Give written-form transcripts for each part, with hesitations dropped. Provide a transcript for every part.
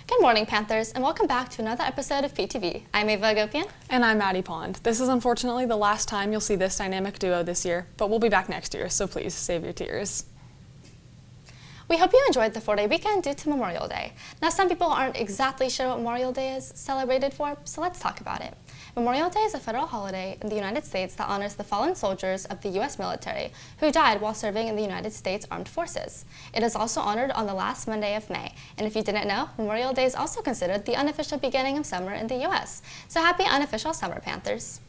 Good morning, Panthers, and welcome back to another episode of PTV. I'm Ava Agopian. And I'm Maddie Pond. This is unfortunately the last time you'll see this dynamic duo this year, but we'll be back next year, so please save your tears. We hope you enjoyed the 4-day weekend due to Memorial Day. Now, some people aren't exactly sure what Memorial Day is celebrated for, so let's talk about it. Memorial Day is a federal holiday in the United States that honors the fallen soldiers of the U.S. military who died while serving in the United States Armed Forces. It is also honored on the last Monday of May, and if you didn't know, Memorial Day is also considered the unofficial beginning of summer in the U.S. So happy unofficial summer, Panthers.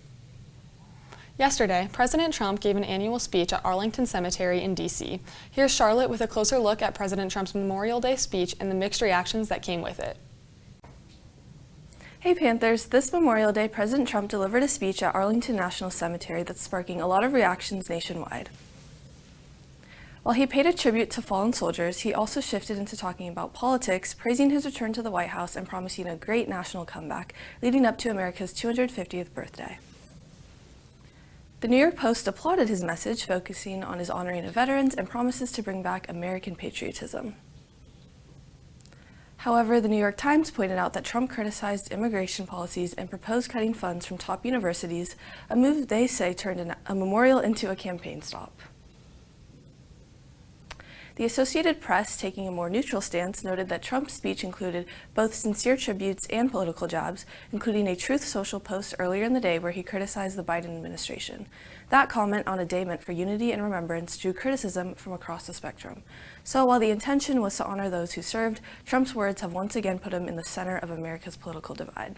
Yesterday, President Trump gave an annual speech at Arlington Cemetery in D.C. Here's Charlotte with a closer look at President Trump's Memorial Day speech and the mixed reactions that came with it. Hey Panthers, this Memorial Day, President Trump delivered a speech at Arlington National Cemetery that's sparking a lot of reactions nationwide. While he paid a tribute to fallen soldiers, he also shifted into talking about politics, praising his return to the White House and promising a great national comeback leading up to America's 250th birthday. The New York Post applauded his message, focusing on his honoring of veterans and promises to bring back American patriotism. However, the New York Times pointed out that Trump criticized immigration policies and proposed cutting funds from top universities, a move they say turned a memorial into a campaign stop. The Associated Press, taking a more neutral stance, noted that Trump's speech included both sincere tributes and political jabs, including a Truth Social post earlier in the day where he criticized the Biden administration. That comment on a day meant for unity and remembrance drew criticism from across the spectrum. So while the intention was to honor those who served, Trump's words have once again put him in the center of America's political divide.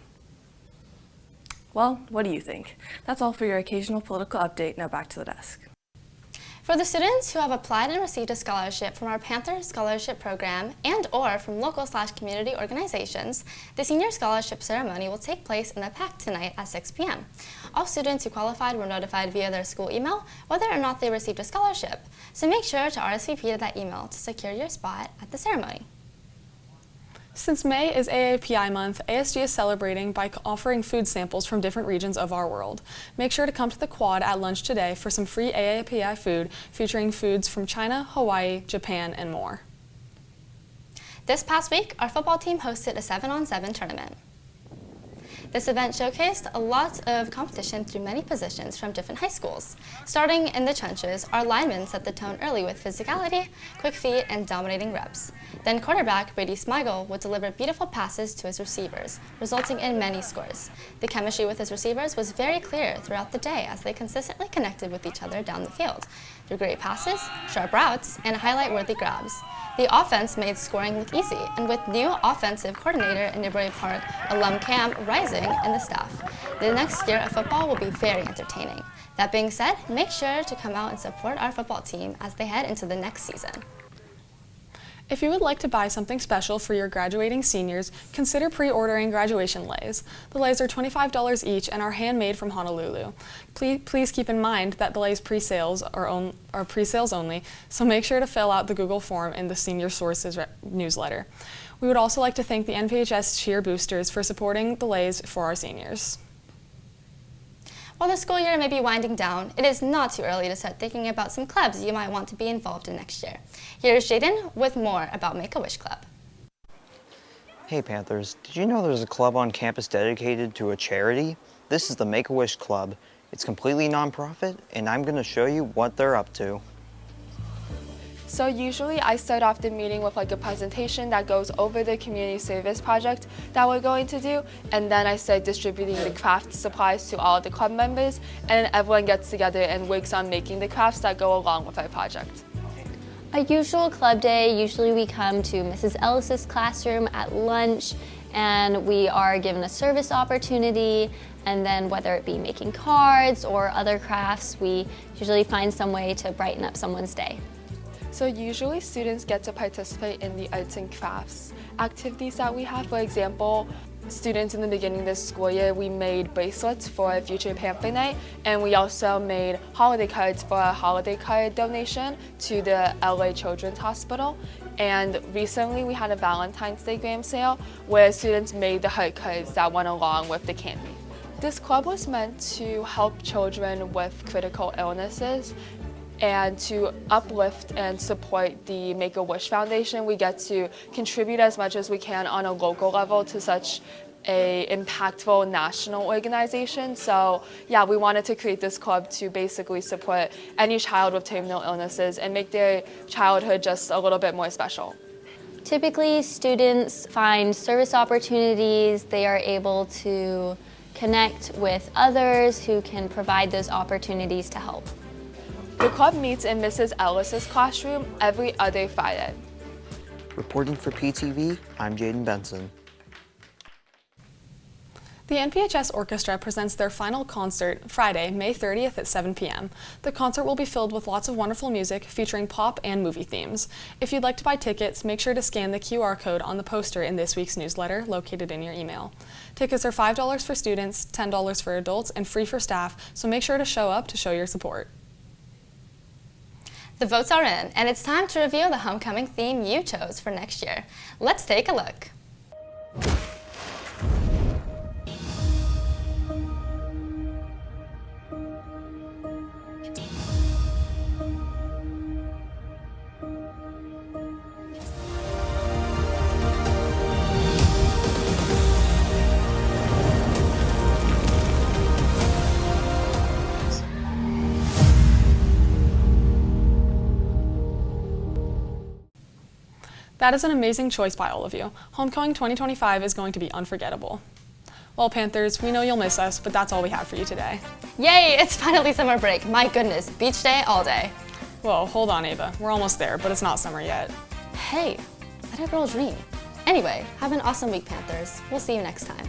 Well, what do you think? That's all for your occasional political update. Now back to the desk. For the students who have applied and received a scholarship from our Panther Scholarship Program and/or from local/community organizations, the Senior Scholarship Ceremony will take place in the PAC tonight at 6 p.m. All students who qualified were notified via their school email whether or not they received a scholarship, so make sure to RSVP to that email to secure your spot at the ceremony. Since May is AAPI month, ASG is celebrating by offering food samples from different regions of our world. Make sure to come to the Quad at lunch today for some free AAPI food featuring foods from China, Hawaii, Japan, and more. This past week, our football team hosted a 7-on-7 tournament. This event showcased a lot of competition through many positions from different high schools. Starting in the trenches, our linemen set the tone early with physicality, quick feet, and dominating reps. Then quarterback Brady Smigel would deliver beautiful passes to his receivers, resulting in many scores. The chemistry with his receivers was very clear throughout the day as they consistently connected with each other down the field through great passes, sharp routes, and highlight-worthy grabs. The offense made scoring look easy, and with new offensive coordinator in Newbury Park alum Cam rising in the staff, the next year of football will be very entertaining. That being said, make sure to come out and support our football team as they head into the next season. If you would like to buy something special for your graduating seniors, consider pre-ordering graduation leis. The leis are $25 each and are handmade from Honolulu. Please keep in mind that the leis pre-sales are pre-sales only, so make sure to fill out the Google form in the Senior Sources newsletter. We would also like to thank the NPHS Cheer Boosters for supporting the leis for our seniors. While the school year may be winding down, it is not too early to start thinking about some clubs you might want to be involved in next year. Here's Jaden with more about Make-A-Wish Club. Hey Panthers, did you know there's a club on campus dedicated to a charity? This is the Make-A-Wish Club. It's completely nonprofit, and I'm going to show you what they're up to. So usually I start off the meeting with like a presentation that goes over the community service project that we're going to do, and then I start distributing the craft supplies to all of the club members, and then everyone gets together and works on making the crafts that go along with our project. A usual club day, usually we come to Mrs. Ellis's classroom at lunch, and we are given a service opportunity, and then whether it be making cards or other crafts, we usually find some way to brighten up someone's day. So usually students get to participate in the arts and crafts activities that we have. For example, students in the beginning of this school year, we made bracelets for a future Panther Night, and we also made holiday cards for a holiday card donation to the LA Children's Hospital. And recently we had a Valentine's Day gram sale where students made the heart cards that went along with the candy. This club was meant to help children with critical illnesses And to uplift and support the Make-A-Wish Foundation, we get to contribute as much as we can on a local level to such a impactful national organization. So yeah, we wanted to create this club to basically support any child with terminal illnesses and make their childhood just a little bit more special. Typically, students find service opportunities. They are able to connect with others who can provide those opportunities to help. The club meets in Mrs. Ellis's classroom every other Friday. Reporting for PTV, I'm Jaden Benson. The NPHS Orchestra presents their final concert Friday, May 30th at 7 p.m. The concert will be filled with lots of wonderful music featuring pop and movie themes. If you'd like to buy tickets, make sure to scan the QR code on the poster in this week's newsletter located in your email. Tickets are $5 for students, $10 for adults, and free for staff, so make sure to show up to show your support. The votes are in, and it's time to reveal the homecoming theme you chose for next year. Let's take a look. That is an amazing choice by all of you. Homecoming 2025 is going to be unforgettable. Well, Panthers, we know you'll miss us, but that's all we have for you today. Yay, it's finally summer break. My goodness, beach day all day. Whoa, hold on, Ava. We're almost there, but it's not summer yet. Hey, let a girl dream. Anyway, have an awesome week, Panthers. We'll see you next time.